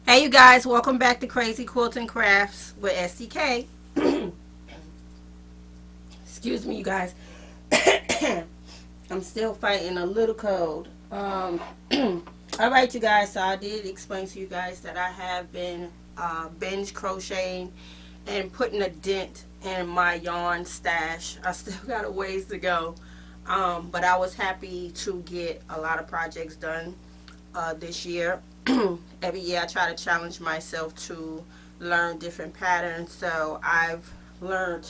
Hey you guys, welcome back to Crazy Quilting Crafts with SDK. Excuse me, you guys. I'm still fighting a little cold. All right, you guys. So I did explain to you guys that I have been binge crocheting and putting a dent in my yarn stash. I still got a ways to go, but I was happy to get a lot of projects done this year. Every year I try to challenge myself to learn different patterns. So I've learned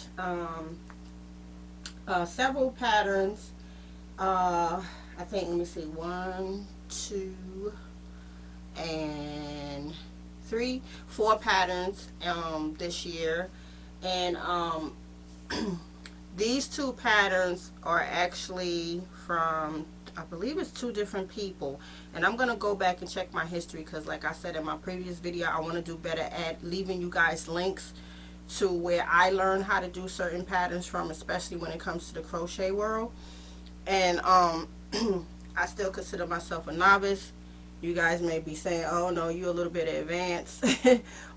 several patterns. I think, let me see, one, two, and three, four patterns this year. And these two patterns are actually from, I believe it's two different people. And I'm going to go back and check my history because like I said in my previous video, I want to do better at leaving you guys links to where I learned how to do certain patterns from, especially when it comes to the crochet world. And I still consider myself a novice. You guys may be saying, oh no, you're a little bit advanced.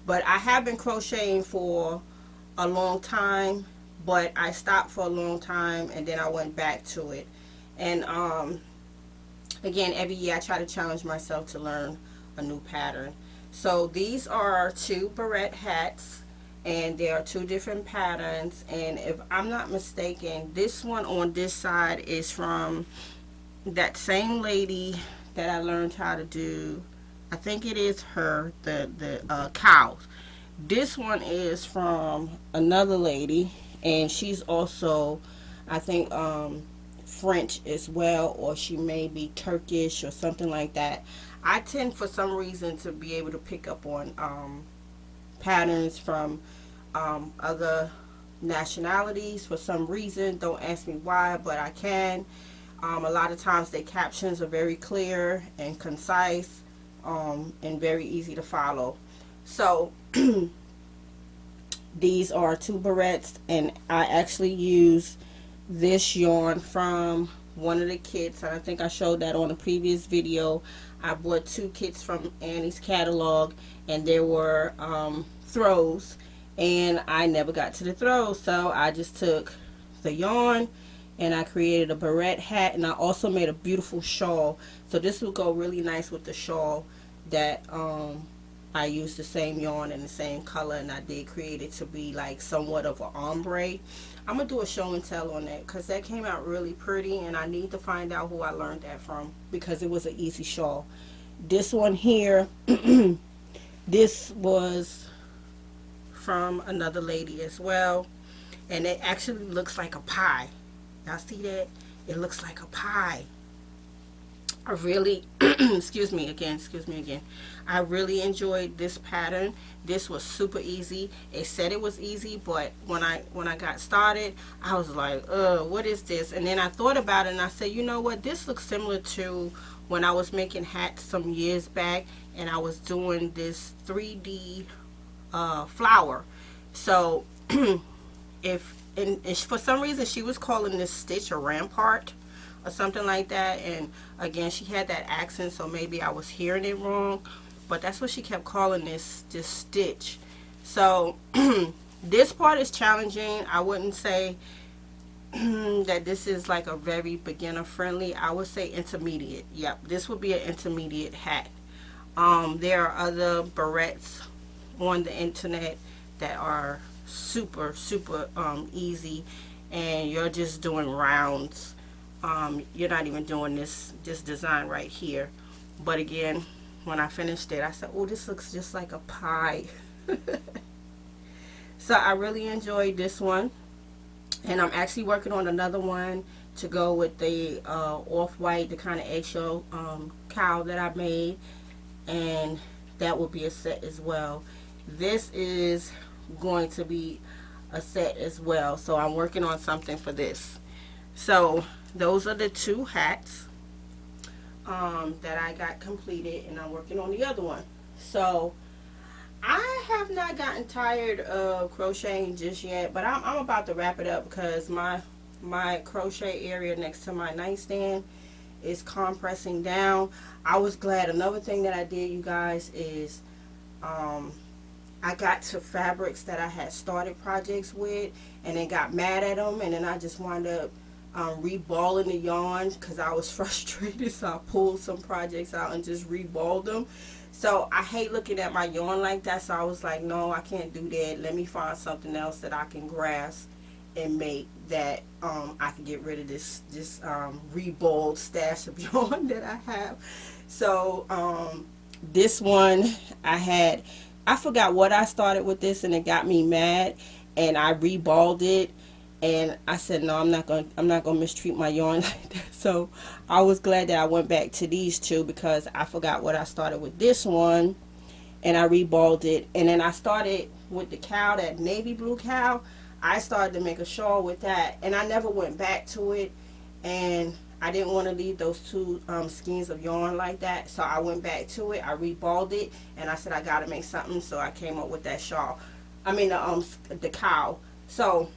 But I have been crocheting for a long time, but I stopped for a long time and then I went back to it. And again, every year I try to challenge myself to learn a new pattern. So these are two beret hats, and there are two different patterns. And if I'm not mistaken, this one on this side is from that same lady that I learned how to do. I think it is her, the cows. This one is from another lady, and she's also, I think, French as well, or she may be Turkish or something like that. I tend, for some reason, to be able to pick up on patterns from other nationalities for some reason. Don't ask me why, but I can. A lot of times their captions are very clear and concise, and very easy to follow. So these are two barrettes, and I actually use this yarn from one of the kits. And I think I showed that on a previous video. I bought two kits from Annie's catalog, and there were throws, and I never got to the throws, so I just took the yarn and I created a beret hat, and I also made a beautiful shawl. So this will go really nice with the shawl that I used the same yarn and the same color, and I did create it to be like somewhat of an ombre. I'm gonna do a show and tell on that because that came out really pretty, and I need to find out who I learned that from because it was an easy shawl. This one here, this was from another lady as well, and it actually looks like a pie. Y'all see that? It looks like a pie. I really excuse me again. I really enjoyed this pattern. This was super easy. It said it was easy, but when I got started, I was like, what is this? And then I thought about it and I said, you know what, this looks similar to when I was making hats some years back, and I was doing this 3D flower. So if for some reason she was calling this stitch a rampart or something like that, and again she had that accent, so maybe I was hearing it wrong, but that's what she kept calling this stitch. So this part is challenging. I wouldn't say that this is like a very beginner friendly. I would say intermediate. Yep, this would be an intermediate hat. There are other barrettes on the internet that are super easy, and you're just doing rounds. You're not even doing this design right here. But again, when I finished it, I said, oh, this looks just like a pie. So I really enjoyed this one, and I'm actually working on another one to go with the off-white, the kind of eggshell cowl that I made, and that will be a set as well. This is going to be a set as well, so I'm working on something for this. So those are the two hats that I got completed, and I'm working on the other one. So I have not gotten tired of crocheting just yet, but I'm about to wrap it up because my crochet area next to my nightstand is compressing down. I was glad. Another thing that I did, you guys, is I got to fabrics that I had started projects with and then got mad at them, and then I just wound up reballing the yarn because I was frustrated, so I pulled some projects out and just reballed them. So I hate looking at my yarn like that, so I was like, no, I can't do that. Let me find something else that I can grasp and make that I can get rid of this reballed stash of yarn that I have. So this one I forgot what I started with this, and it got me mad, and I reballed it, and I said, no, I'm not gonna mistreat my yarn like that. So I was glad that I went back to these two because I forgot what I started with this one, and I reballed it. And then I started with the cow, that navy blue cow. I started to make a shawl with that, and I never went back to it, and I didn't want to leave those two skeins of yarn like that, so I went back to it. I reballed it, and I said I gotta make something, so I came up with that shawl. I mean the cow. So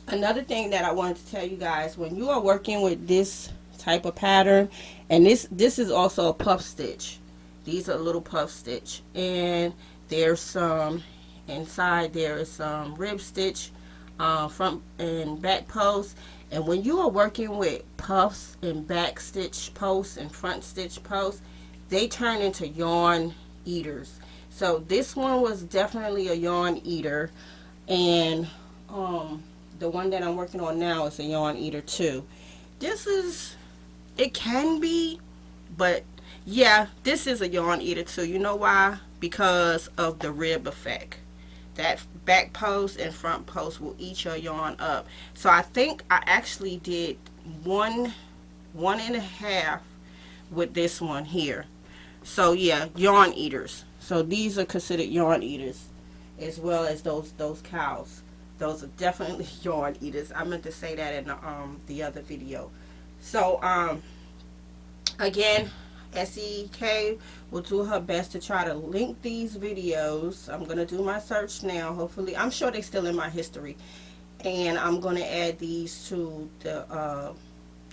another thing that I wanted to tell you guys, when you are working with this type of pattern, and this is also a puff stitch. These are little puff stitch, and there's some inside. There is some rib stitch, front and back post. And when you are working with puffs and back stitch posts and front stitch posts, they turn into yarn eaters. So this one was definitely a yarn eater, and the one that I'm working on now is a yarn eater too. It can be, but yeah, this is a yarn eater too. You know why? Because of the rib effect. That back post and front post will eat your yarn up. So I think I actually did one and a half with this one here. So yeah, yarn eaters. So these are considered yarn eaters, as well as those cows. Those are definitely yarn eaters. I meant to say that in the other video. So again, SEK will do her best to try to link these videos. I'm going to do my search now. Hopefully, I'm sure they're still in my history. And I'm going to add these to the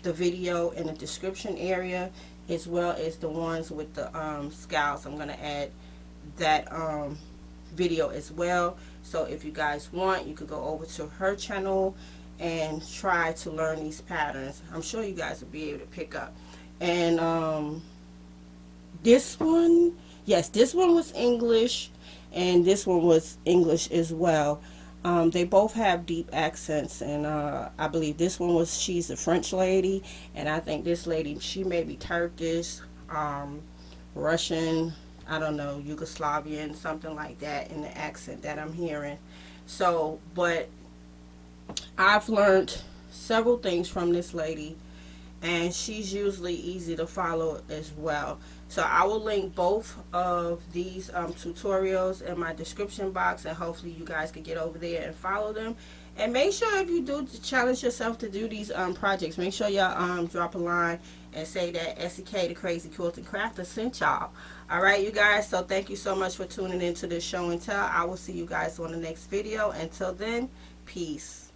video in the description area, as well as the ones with the scouts. I'm going to add that video as well. So if you guys want, you could go over to her channel and try to learn these patterns. I'm sure you guys will be able to pick up. And this one, yes, this one was English, and this one was English as well. They both have deep accents, and I believe this one she's a French lady, and I think this lady, she may be Turkish, Russian, I don't know, Yugoslavian, something like that in the accent that I'm hearing. So, but I've learned several things from this lady, and she's usually easy to follow as well. So I will link both of these tutorials in my description box, and hopefully you guys can get over there and follow them. And make sure, if you do challenge yourself to do these projects, make sure y'all drop a line and say that SEK, the Crazy Quilting Crafter, sent y'all. Alright, you guys, so thank you so much for tuning into this show and tell. I will see you guys on the next video. Until then, peace.